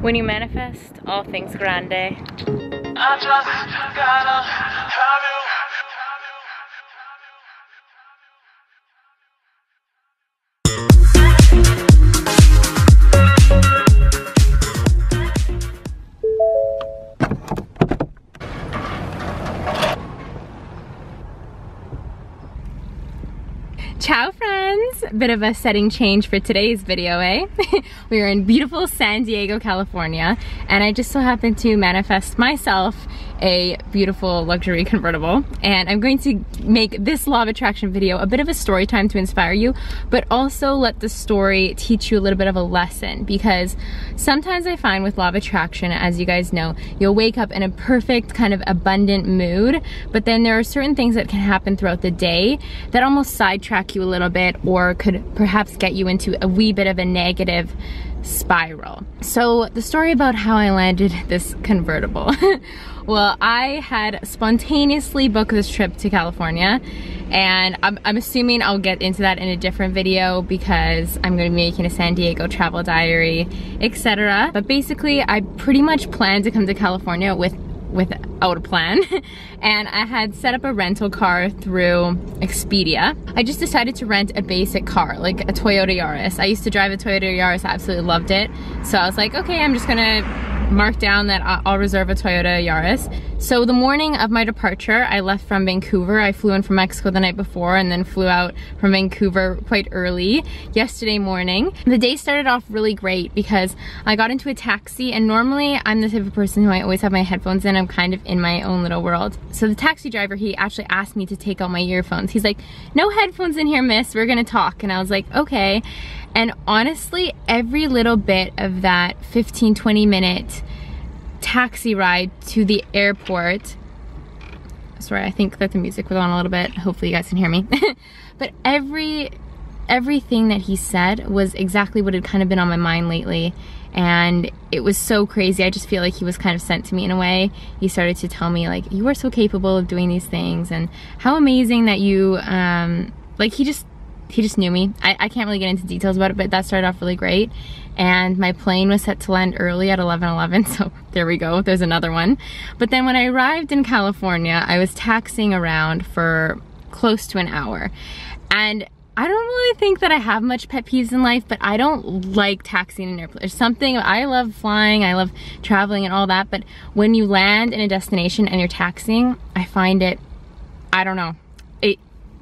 When you manifest all things grande. I just gotta have you. Ciao friends! Bit of a setting change for today's video, eh? We are in beautiful San Diego, California, and I just so happened to manifest myself a beautiful luxury convertible, and I'm going to make this law of attraction video a bit of a story time to inspire you, but also let the story teach you a little bit of a lesson, because sometimes I find with law of attraction, as you guys know, you'll wake up in a perfect kind of abundant mood, but then there are certain things that can happen throughout the day that almost sidetrack you a little bit or could perhaps get you into a wee bit of a negative spiral. So the story about how I landed this convertible. Well, I had spontaneously booked this trip to California, and I'm assuming I'll get into that in a different video because I'm going to be making a San Diego travel diary, etc. But basically, I pretty much planned to come to California without a plan, and I had set up a rental car through Expedia. I just decided to rent a basic car, like a Toyota Yaris. I used to drive a Toyota Yaris, I absolutely loved it. So I was like, okay, I'm just gonna mark down that I'll reserve a Toyota Yaris. So the morning of my departure, I left from Vancouver. I flew in from Mexico the night before and then flew out from Vancouver quite early yesterday morning. The day started off really great because I got into a taxi, and normally I'm the type of person who I always have my headphones in. I'm kind of in my own little world. So the taxi driver, he actually asked me to take out my earphones. He's like, no headphones in here, miss, we're gonna talk. And I was like, okay. And honestly, every little bit of that 15-20 minute taxi ride to the airport, sorry, I think that the music was on a little bit, hopefully you guys can hear me, but everything that he said was exactly what had kind of been on my mind lately, and it was so crazy. I just feel like he was kind of sent to me in a way. He started to tell me, like, you are so capable of doing these things, and how amazing that you, like, he just knew me. I can't really get into details about it, but that started off really great. And my plane was set to land early at 11:11, so there we go, there's another one. But then when I arrived in California, I was taxiing around for close to an hour. And I don't really think that I have much pet peeves in life, but I don't like taxiing in an airplane. There's something, I love flying, I love traveling and all that, but when you land in a destination and you're taxiing, I find it, I don't know,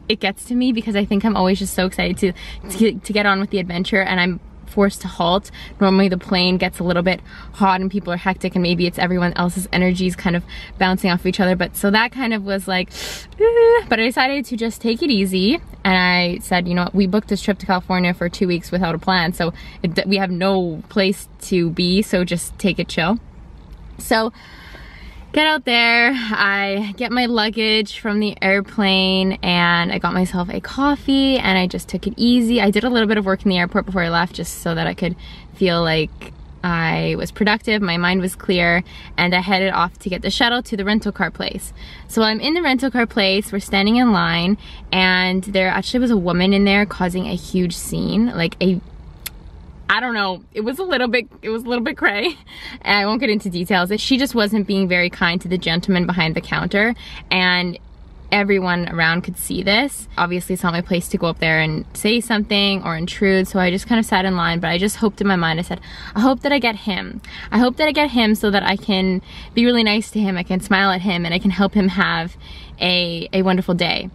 it gets to me because I think I'm always just so excited to get on with the adventure, and I'm forced to halt. Normally the plane gets a little bit hot and people are hectic, and maybe it's everyone else's energies kind of bouncing off of each other, but so that kind of was like, but I decided to just take it easy, and I said, you know what, we booked this trip to California for 2 weeks without a plan, so we have no place to be, so just take it chill. So get out there, I get my luggage from the airplane, and I got myself a coffee, and I just took it easy. I did a little bit of work in the airport before I left just so that I could feel like I was productive, my mind was clear, and I headed off to get the shuttle to the rental car place. So I'm in the rental car place, we're standing in line, and there actually was a woman in there causing a huge scene, like I don't know, it was a little bit cray, and I won't get into details. She just wasn't being very kind to the gentleman behind the counter, and everyone around could see this. Obviously it's not my place to go up there and say something or intrude, so I just kind of sat in line, but I just hoped in my mind, I said, I hope that I get him. I hope that I get him so that I can be really nice to him, I can smile at him, and I can help him have a wonderful day.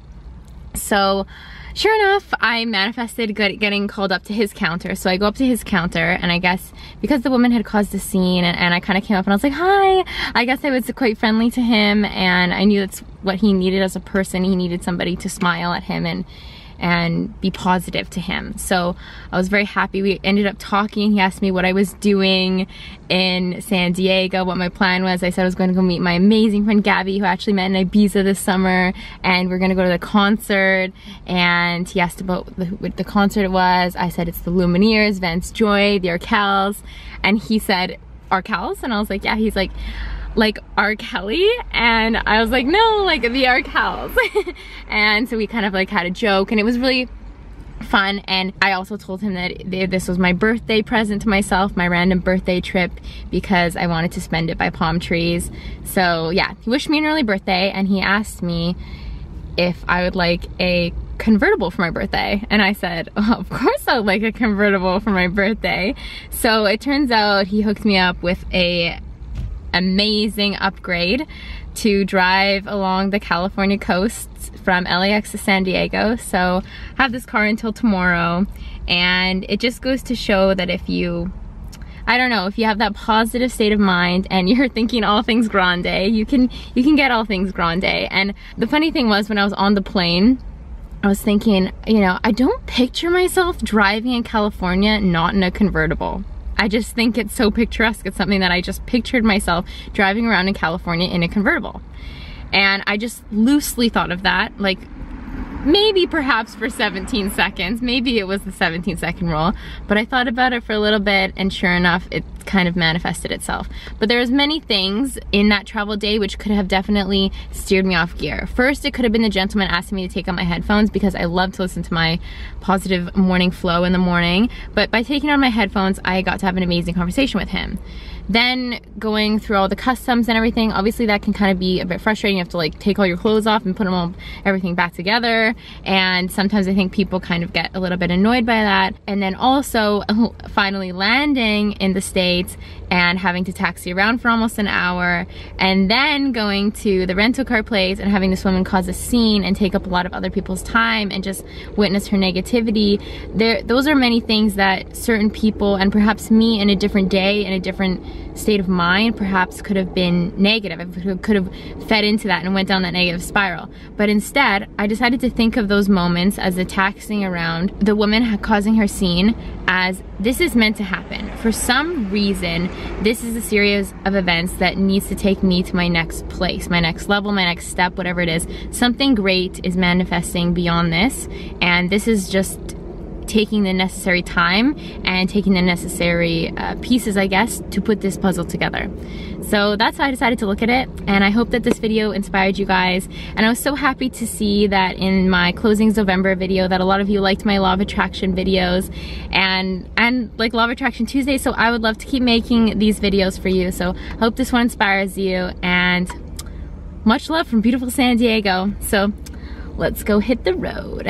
So sure enough, I manifested getting called up to his counter. So I go up to his counter, and I guess because the woman had caused a scene, and I kind of came up and I was like, hi. I guess I was quite friendly to him, and I knew that's what he needed as a person. He needed somebody to smile at him and be positive to him. So I was very happy. We ended up talking. He asked me what I was doing in San Diego, what my plan was. I said I was going to go meet my amazing friend Gabby, who I actually met in Ibiza this summer, and we're going to go to the concert. And he asked about what the concert was. I said it's the Lumineers, Vance Joy, the Arkells, and he said Arkells, and I was like, yeah. He's like R. Kelly, and I was like, no, like the Arkells. And so we kind of like had a joke, and it was really fun. And I also told him that this was my birthday present to myself, my random birthday trip, because I wanted to spend it by palm trees. So yeah, he wished me an early birthday, and he asked me if I would like a convertible for my birthday, and I said, oh, of course I would like a convertible for my birthday. So it turns out he hooked me up with a amazing upgrade to drive along the California coast from LAX to San Diego. So I have this car until tomorrow, and it just goes to show that if you, I don't know, if you have that positive state of mind and you're thinking all things grande, you can get all things grande. And the funny thing was, when I was on the plane, I was thinking, you know, I don't picture myself driving in California not in a convertible. I just think it's so picturesque. It's something that I just pictured myself driving around in California in a convertible. And I just loosely thought of that, like maybe perhaps for 17 seconds. Maybe it was the 17-second rule, but I thought about it for a little bit, and sure enough, it kind of manifested itself. But there was many things in that travel day which could have definitely steered me off gear. First, it could have been the gentleman asking me to take out my headphones, because I love to listen to my positive morning flow in the morning. But by taking out my headphones, I got to have an amazing conversation with him. Then going through all the customs and everything, obviously that can kind of be a bit frustrating. You have to like take all your clothes off and put them all, everything back together. And sometimes I think people kind of get a little bit annoyed by that. And then also finally landing in the States and having to taxi around for almost an hour, and then going to the rental car place and having this woman cause a scene and take up a lot of other people's time and just witness her negativity. Those are many things that certain people, and perhaps me in a different day, in a different state of mind, perhaps could have been negative. I could have fed into that and went down that negative spiral. But instead, I decided to think of those moments as the taxiing around, the woman causing her scene, as this is meant to happen. For some reason, this is a series of events that needs to take me to my next place, my next level, my next step, whatever it is. Something great is manifesting beyond this, and this is just taking the necessary time and taking the necessary pieces, I guess, to put this puzzle together. So that's how I decided to look at it, and I hope that this video inspired you guys. And I was so happy to see that in my Closings November video that a lot of you liked my Law of Attraction videos and like Law of Attraction Tuesday, so I would love to keep making these videos for you. So I hope this one inspires you, and much love from beautiful San Diego. So let's go hit the road.